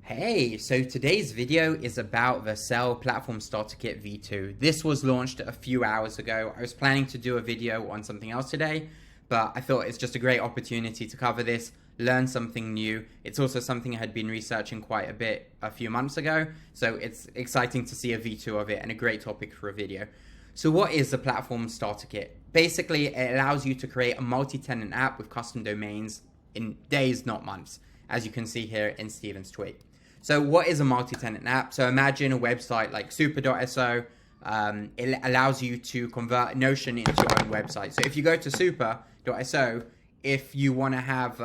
Hey, so today's video is about Vercel Platform Starter Kit V2. This was launched a few hours ago. I was planning to do a video on something else today, but I thought it's just a great opportunity to cover this, learn something new. It's also something I had been researching quite a bit a few months ago, so it's exciting to see a V2 of it and a great topic for a video. So what is the Platform Starter Kit? Basically, it allows you to create a multi-tenant app with custom domains in days, not months, as you can see here in Steven's tweet. So what is a multi-tenant app? So imagine a website like super.so. It allows you to convert Notion into your own website. So if you go to super.so, if you want to have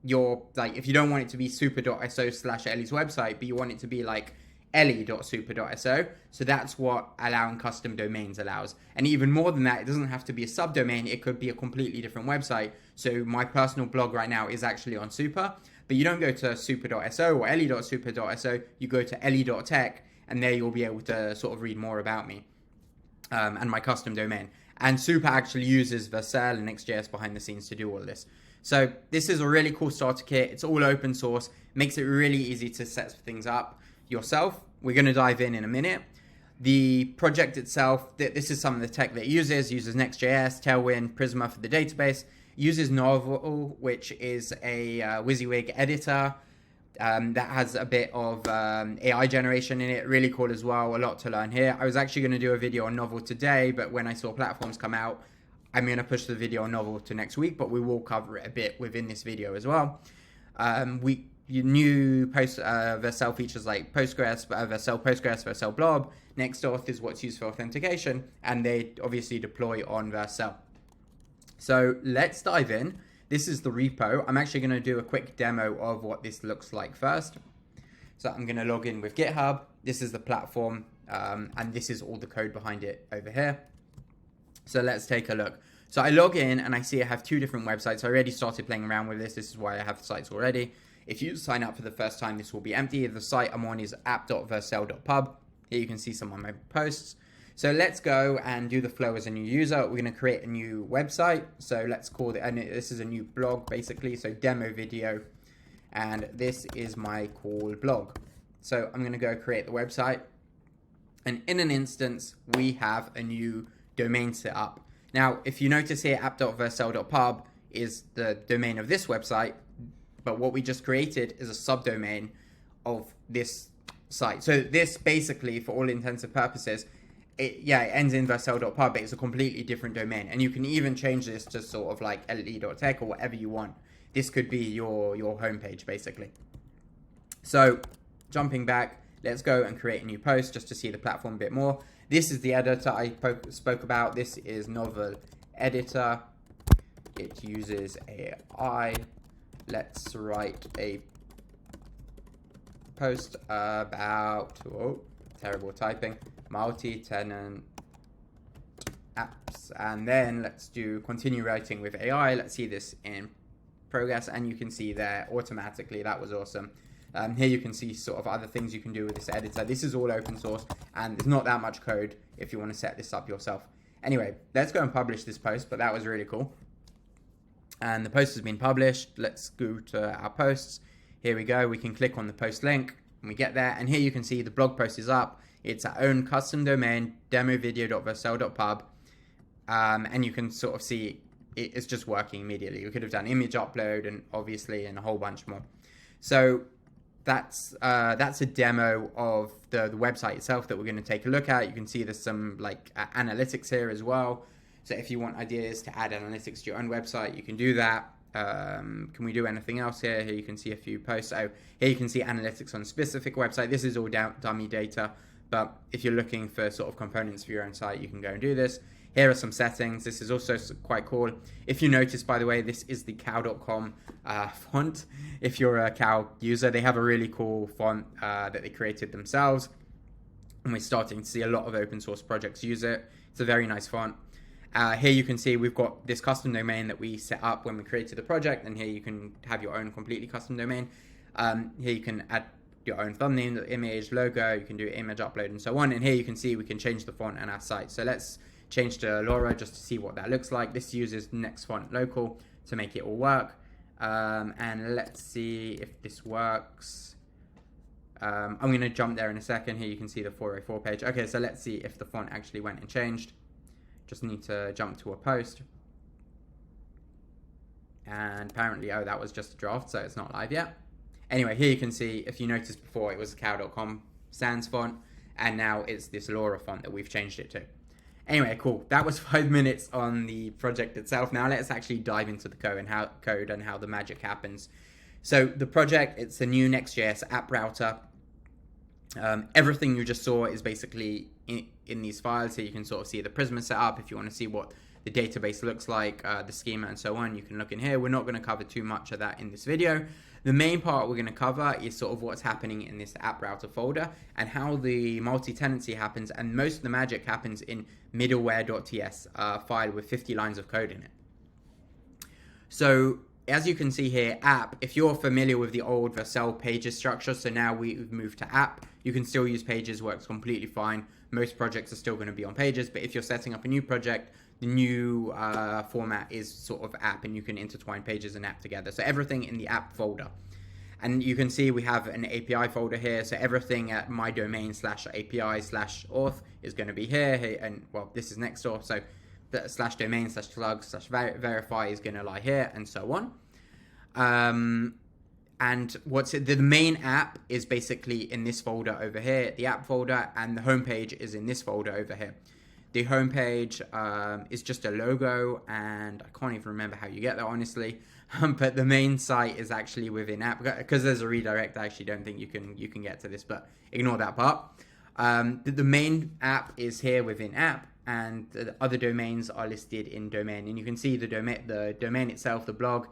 if you don't want it to be super.so/Ellie's website, but you want it to be like ellie.super.so, so that's what allowing custom domains allows. And even more than that, it doesn't have to be a subdomain, it could be a completely different website. So my personal blog right now is actually on Super, but you don't go to super.so or ellie.super.so, you go to ellie.tech, and there you'll be able to sort of read more about me and my custom domain. And Super actually uses Vercel and Next.js behind the scenes to do all this. So this is a really cool starter kit. It's all open source, makes it really easy to set things up yourself. We're going to dive in a minute. The project itself, this is some of the tech that it uses Next.js, Tailwind, Prisma for the database, uses Novel, which is a WYSIWYG editor that has a bit of AI generation in it. Really cool as well, a lot to learn here. I was actually going to do a video on Novel today, but when I saw platforms come out, I'm going to push the video on Novel to next week, but we will cover it a bit within this video as well. New Vercel features like Postgres, Vercel Postgres, Vercel Blob. Next.auth is what's used for authentication, and they obviously deploy on Vercel. So let's dive in. This is the repo. I'm actually going to do a quick demo of what this looks like first. So I'm going to log in with GitHub. This is the platform, and this is all the code behind it over here. So let's take a look. So I log in and I see I have two different websites. I already started playing around with this. This is why I have the sites already. If you sign up for the first time, this will be empty. The site I'm on is app.vercel.pub. Here you can see some of my posts. So let's go and do the flow as a new user. We're going to create a new website. So let's call it, and this is a new blog basically. So demo video, and this is my cool blog. So I'm going to go create the website. And in an instance, we have a new domain set up. Now, if you notice here, app.vercel.pub is the domain of this website, but what we just created is a subdomain of this site. So this basically, for all intents and purposes, it ends in vercel.pub, but it's a completely different domain. And you can even change this to sort of like le.tech or whatever you want. This could be your homepage, basically. So jumping back, let's go and create a new post just to see the platform a bit more. This is the editor I spoke about. This is Novel editor. It uses AI. Let's write a post about, terrible typing, multi-tenant apps. And then let's do continue writing with AI. Let's see this in progress. And you can see there automatically, that was awesome. Here you can see sort of other things you can do with this editor. This is all open source and there's not that much code if you want to set this up yourself. Anyway, let's go and publish this post, but that was really cool. And the post has been published. Let's go to our posts. Here we go. We can click on the post link and we get there. And here you can see the blog post is up. It's our own custom domain, demovideo.vercel.pub. And you can sort of see it's just working immediately. We could have done image upload and obviously and a whole bunch more. So that's a demo of the website itself that we're going to take a look at. You can see there's some like analytics here as well. So if you want ideas to add analytics to your own website, you can do that. Can we do anything else here? Here you can see a few posts. So here you can see analytics on a specific website. This is all dummy data, but if you're looking for sort of components for your own site, you can go and do this. Here are some settings. This is also quite cool. If you notice, by the way, this is the cow.com font. If you're a cow user, they have a really cool font that they created themselves. And we're starting to see a lot of open source projects use it. It's a very nice font. Here you can see we've got this custom domain that we set up when we created the project. And here you can have your own completely custom domain. Here you can add your own thumbnail, image, logo. You can do image upload and so on. And here you can see we can change the font and our site. So let's change to Laura just to see what that looks like. This uses Next Font Local to make it all work. And let's see if this works. I'm going to jump there in a second. Here you can see the 404 page. Okay, so let's see if the font actually went and changed. Just need to jump to a post. And apparently, oh, that was just a draft, so it's not live yet. Anyway, here you can see, if you noticed before, it was a cow.com sans font, and now it's this Laura font that we've changed it to. Anyway, cool. That was 5 minutes on the project itself. Now let's actually dive into the code and how the magic happens. So the project, it's a new Next.js app router. Everything you just saw is basically in these files. So you can sort of see the Prisma setup. If you want to see what the database looks like, the schema and so on, you can look in here. We're not going to cover too much of that in this video. The main part we're going to cover is sort of what's happening in this app router folder and how the multi-tenancy happens, and most of the magic happens in middleware.ts file with 50 lines of code in it. So as you can see here, app, if you're familiar with the old Vercel pages structure, so now we've moved to app, you can still use pages, works completely fine. Most projects are still going to be on pages, but if you're setting up a new project, the new format is sort of app, and you can intertwine pages and app together. So everything in the app folder. And you can see we have an API folder here. So everything at my domain /API/auth is going to be here. And well, this is next door. So the /domain/slug/verify is going to lie here, and so on. And the main app is basically in this folder over here, the app folder, and the homepage is in this folder over here. The homepage is just a logo, and I can't even remember how you get that, honestly. But the main site is actually within app, because there's a redirect. I actually don't think you can get to this, but ignore that part. The main app is here within app, and the other domains are listed in domain. And you can see the domain itself, the blog,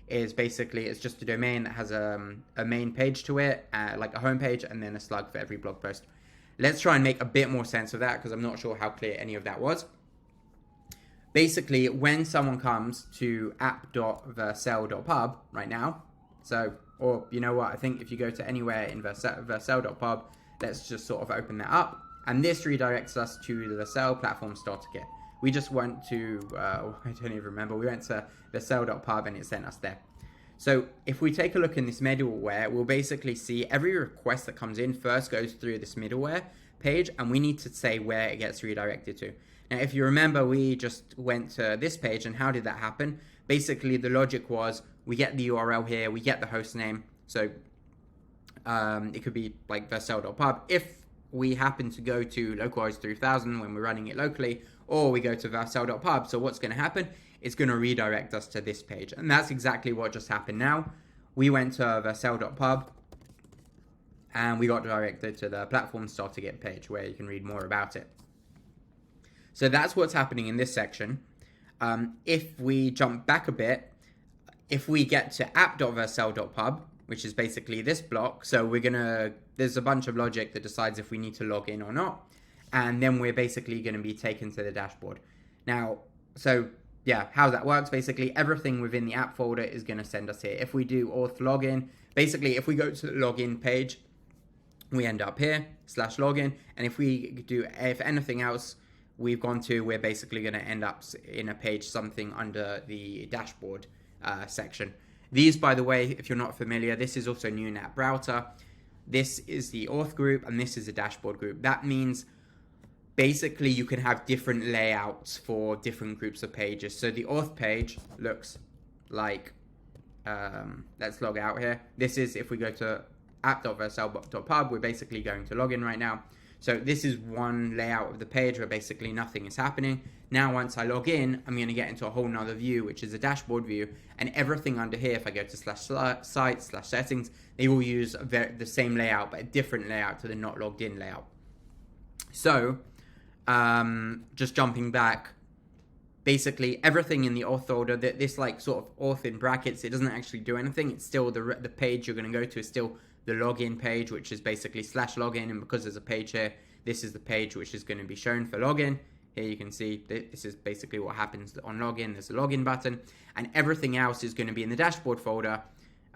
is basically, it's just a domain that has a main page to it, like a homepage, and then a slug for every blog post. Let's try and make a bit more sense of that, because I'm not sure how clear any of that was. Basically, when someone comes to app.vercel.pub right now, or you know what, I think if you go to anywhere in vercel.pub, let's just sort of open that up. And this redirects us to the Vercel Platform Starter Kit. We just went to, I don't even remember, we went to vercel.pub and it sent us there. So if we take a look in this middleware, we'll basically see every request that comes in first goes through this middleware page, and we need to say where it gets redirected to. Now, if you remember, we just went to this page, and how did that happen? Basically, the logic was we get the URL here, we get the host name. So it could be like vercel.pub. If we happen to go to localhost 3000 when we're running it locally, or we go to vercel.pub, so what's going to happen? It's going to redirect us to this page. And that's exactly what just happened now. We went to vercel.pub and we got directed to the Platform Starter Kit page where you can read more about it. So that's what's happening in this section. If we jump back a bit, if we get to app.vercel.pub, which is basically this block, so there's a bunch of logic that decides if we need to log in or not. And then we're basically going to be taken to the dashboard. Now, so yeah, how that works, basically everything within the app folder is going to send us here. If we do auth login, basically if we go to the login page, we end up here, /login. And if anything else we've gone to, we're basically going to end up in a page, something under the dashboard section. These, by the way, if you're not familiar, this is also new in app router. This is the auth group and this is a dashboard group. That means basically you can have different layouts for different groups of pages. So the auth page looks like, let's log out here. This is, if we go to app.vercel.pub, we're basically going to login right now. So this is one layout of the page where basically nothing is happening. Now, once I log in, I'm going to get into a whole nother view, which is a dashboard view. And everything under here, if I go to /site/settings, they will use the same layout, but a different layout to the not logged in layout. So just jumping back, basically everything in the auth folder, this like sort of auth in brackets, it doesn't actually do anything. It's still the page you're going to go to is still the login page, which is basically /login. And because there's a page here, this is the page which is going to be shown for login. Here you can see this is basically what happens on login. There's a login button, and everything else is going to be in the dashboard folder.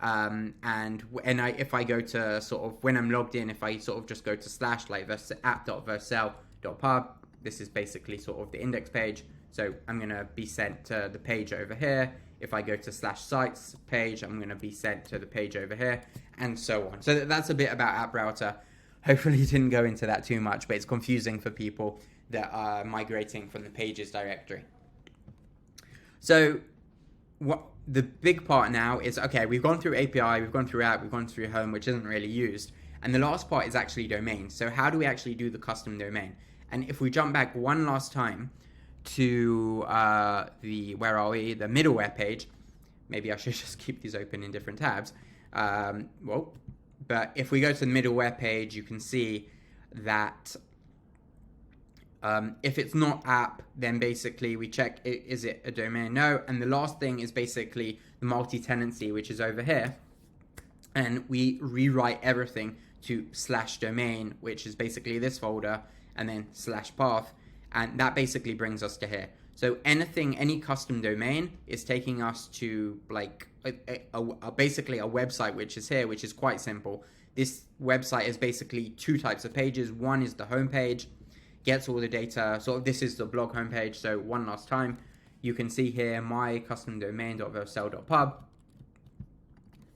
If I go to sort of when I'm logged in, if I sort of just go to / like app.vercel.pub, this is basically sort of the index page. So I'm going to be sent to the page over here. If I go to /sites page, I'm going to be sent to the page over here. and so on. So that's a bit about App Router. Hopefully didn't go into that too much, but it's confusing for people that are migrating from the pages directory. So what the big part now is, okay, we've gone through API, we've gone through app, we've gone through home, which isn't really used. And the last part is actually domain. So how do we actually do the custom domain? And if we jump back one last time to the middleware page, maybe I should just keep these open in different tabs. But if we go to the middleware page, you can see that if it's not app, then basically we check, is it a domain? No. And the last thing is basically the multi-tenancy, which is over here. And we rewrite everything to /domain, which is basically this folder, and then /path. And that basically brings us to here. So any custom domain is taking us to like basically a website, which is here, which is quite simple. This website is basically two types of pages. One is the home page, gets all the data. So this is the blog homepage. So one last time, you can see here my custom domain.vercel.pub.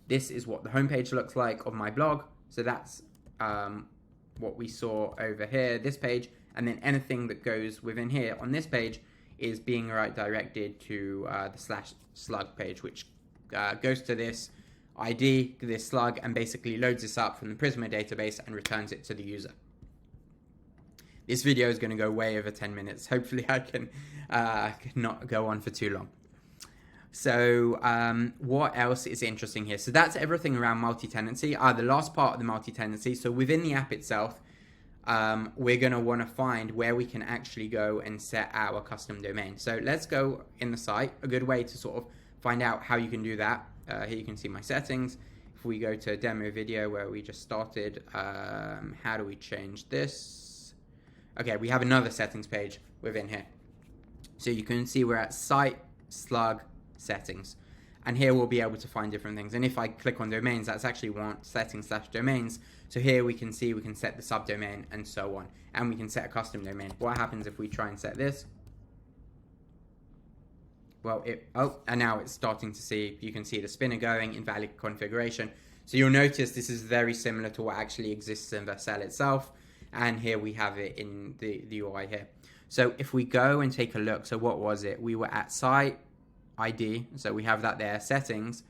This is what the homepage looks like of my blog. So that's what we saw over here, this page. And then anything that goes within here on this page is being directed to the /slug page, which goes to this ID, this slug, and basically loads this up from the Prisma database and returns it to the user. This video is going to go way over 10 minutes. Hopefully I can not go on for too long. So what else is interesting here? So that's everything around multi-tenancy. The last part of the multi-tenancy. So within the app itself, we're going to want to find where we can actually go and set our custom domain. So let's go in the site. A good way to sort of find out how you can do that. Here you can see my settings. If we go to a demo video where we just started, how do we change this? Okay, we have another settings page within here. So you can see we're at site slug settings. And here we'll be able to find different things. And if I click on domains, that's actually settings/domains. So here we can see we can set the subdomain and so on. And we can set a custom domain. What happens if we try and set this? Well, and now it's starting to see, you can see the spinner going, invalid configuration. So you'll notice this is very similar to what actually exists in Vercel itself. And here we have it in the UI here. So if we go and take a look, so what was it? We were at site ID, so we have that there, settings,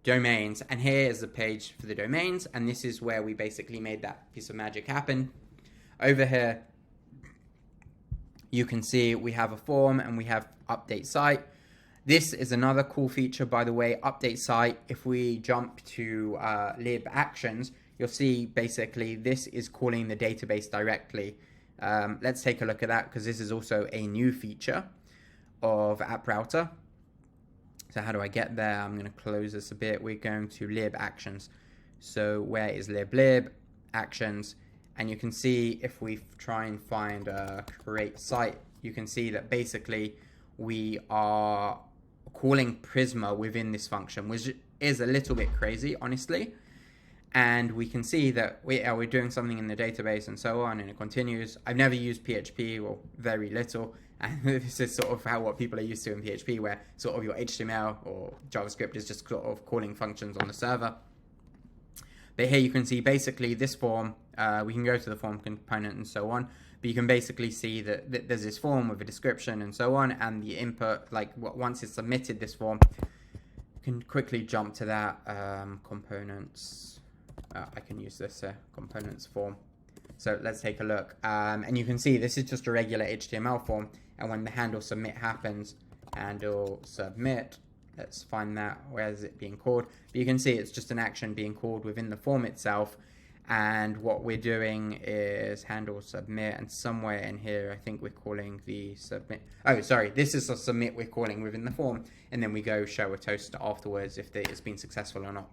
domains, and here is the page for the domains, and this is where we basically made that piece of magic happen. Over here, you can see we have a form and we have update site. This is another cool feature, by the way, update site. If we jump to lib actions, you'll see basically this is calling the database directly. Let's take a look at that because this is also a new feature of App Router. So how do I get there? I'm going to close this a bit. We're going to lib actions. So where is lib actions? And you can see if we try and find a create site, you can see that basically we are calling Prisma within this function, which is a little bit crazy, honestly. And we can see that we're doing something in the database and so on, and it continues. I've never used PHP, or very little, and this is sort of what people are used to in PHP, where sort of your HTML or JavaScript is just sort of calling functions on the server. But here you can see basically this form, we can go to the form component and so on, but you can basically see that there's this form with a description and so on, and the input, like once it's submitted this form, you can quickly jump to that, components. I can use this components form. So let's take a look. And you can see this is just a regular HTML form. And when the handle submit happens, handle submit, let's find that. Where is it being called? But you can see it's just an action being called within the form itself. And what we're doing is handle submit. And somewhere in here, I think we're calling the submit. Oh, sorry. This is a submit we're calling within the form. And then we go show a toast afterwards if it's been successful or not.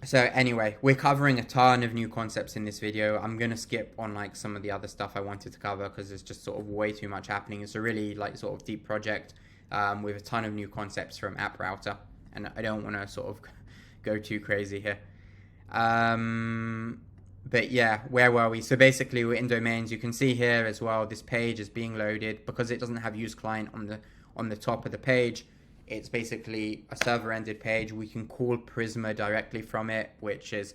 So anyway, we're covering a ton of new concepts in this video. I'm going to skip on like some of the other stuff I wanted to cover because there's just sort of way too much happening. It's a really like sort of deep project with a ton of new concepts from App Router. And I don't want to sort of go too crazy here. But yeah, where were we? So basically we're in domains. You can see here as well, this page is being loaded because it doesn't have use client on the top of the page. It's basically a server-ended page. We can call Prisma directly from it, which is,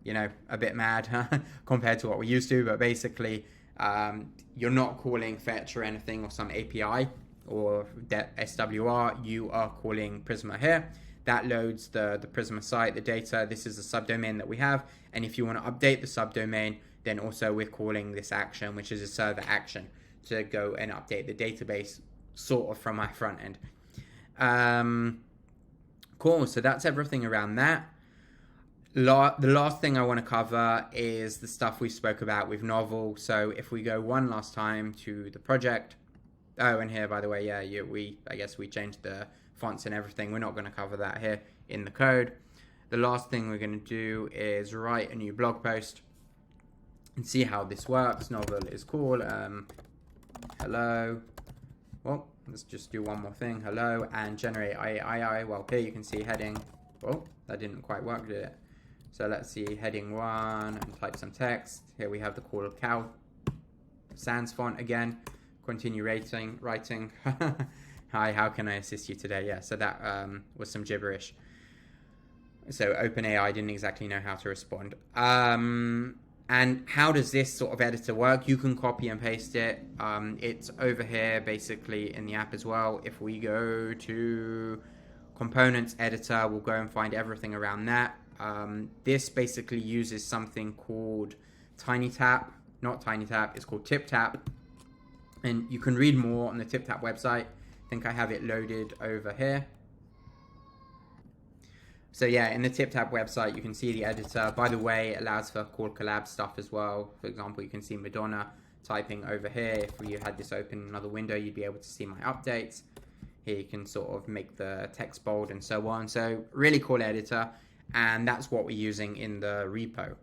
you know, a bit mad compared to what we used to. But basically, you're not calling fetch or anything or some API or SWR. You are calling Prisma here. That loads the Prisma site, the data. This is the subdomain that we have. And if you want to update the subdomain, then also we're calling this action, which is a server action, to go and update the database sort of from my front end. Cool, so that's everything around that. The last thing I want to cover is the stuff we spoke about with Novel. So if we go one last time to the project. Oh, and here, by the way, yeah, I guess we changed the fonts and everything. We're not going to cover that here in the code. The last thing we're going to do is write a new blog post and see how this works. Novel is cool. Hello. Well, let's just do one more thing. Hello, and generate II. Well, here you can see heading. Oh, that didn't quite work, did it? So let's see heading 1 and type some text. Here we have the cool cow sans font again. Continue writing. Hi, how can I assist you today? Yeah, so that was some gibberish. So OpenAI didn't exactly know how to respond. And how does this sort of editor work? You can copy and paste it. It's over here basically in the app as well. If we go to components editor, we'll go and find everything around that. This basically uses something called TinyTap. Not TinyTap, it's called TipTap. And you can read more on the TipTap website. I think I have it loaded over here. So yeah, in the TipTap website, you can see the editor. By the way, it allows for call collab stuff as well. For example, you can see Madonna typing over here. If you had this open in another window, you'd be able to see my updates. Here you can sort of make the text bold and so on. So really cool editor. And that's what we're using in the repo.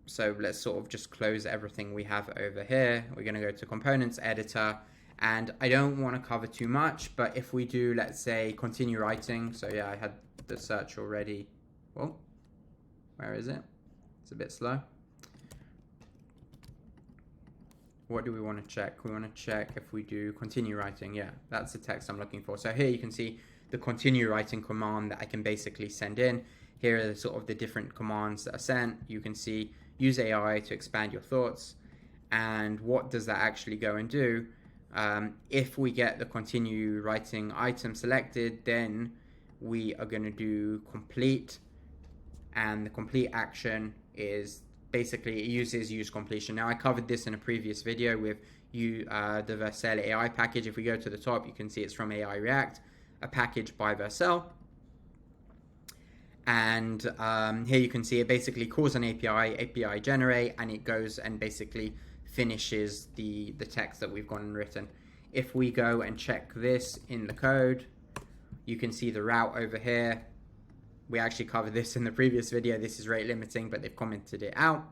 So let's sort of just close everything we have over here. We're going to go to components editor. And I don't want to cover too much, but if we do, let's say, continue writing. So yeah, I had the search already. Well, where is it? It's a bit slow. What do we want to check? We want to check if we do continue writing. Yeah, that's the text I'm looking for. So here you can see the continue writing command that I can basically send in. Here are sort of the different commands that are sent. You can see use AI to expand your thoughts. And what does that actually go and do? If we get the continue writing item selected, then we are going to do complete, and the complete action is basically it uses use completion. Now I covered this in a previous video with the Vercel AI package. If we go to the top, you can see it's from AI React, a package by Vercel. And here you can see it basically calls an API generate, and it goes and basically finishes the text that we've gone and written. If we go and check this in the code, you can see the route over here. We actually covered this in the previous video. This is rate limiting, but they've commented it out.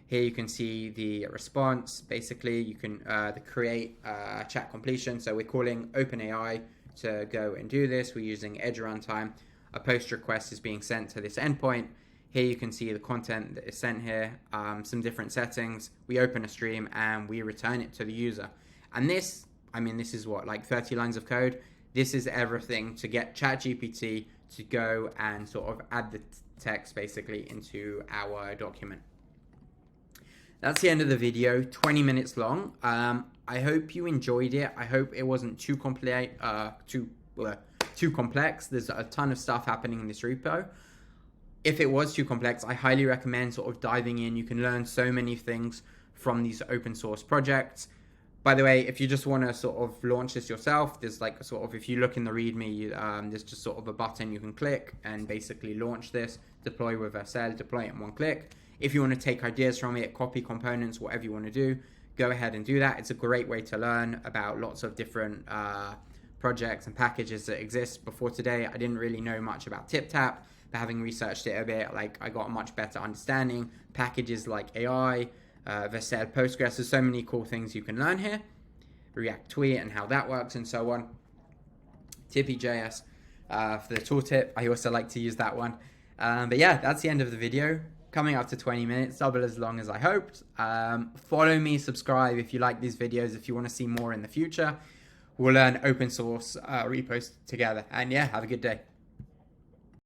Here you can see the response. Basically, you can the create chat completion. So we're calling OpenAI to go and do this. We're using Edge runtime. A post request is being sent to this endpoint. Here you can see the content that is sent here, some different settings. We open a stream and we return it to the user. And this, I mean, this is what, like 30 lines of code? This is everything to get ChatGPT to go and sort of add the text basically into our document. That's the end of the video, 20 minutes long. I hope you enjoyed it. I hope it wasn't too complex. There's a ton of stuff happening in this repo. If it was too complex, I highly recommend sort of diving in. You can learn so many things from these open source projects. By the way, if you just want to sort of launch this yourself, there's like sort of, if you look in the README, there's just sort of a button you can click and basically launch this, deploy with Vercel, deploy it in one click. If you want to take ideas from it, copy components, whatever you want to do, go ahead and do that. It's a great way to learn about lots of different projects and packages that exist. Before today, I didn't really know much about TipTap. Having researched it a bit, like I got a much better understanding. Packages like AI, Vercel, Postgres, there's so many cool things you can learn here. React Tweet and how that works and so on. Tippy.js for the tooltip. I also like to use that one. But yeah, that's the end of the video. Coming up to 20 minutes, double as long as I hoped. Follow me, subscribe if you like these videos, if you want to see more in the future. we'll learn open source repos together. And yeah, have a good day.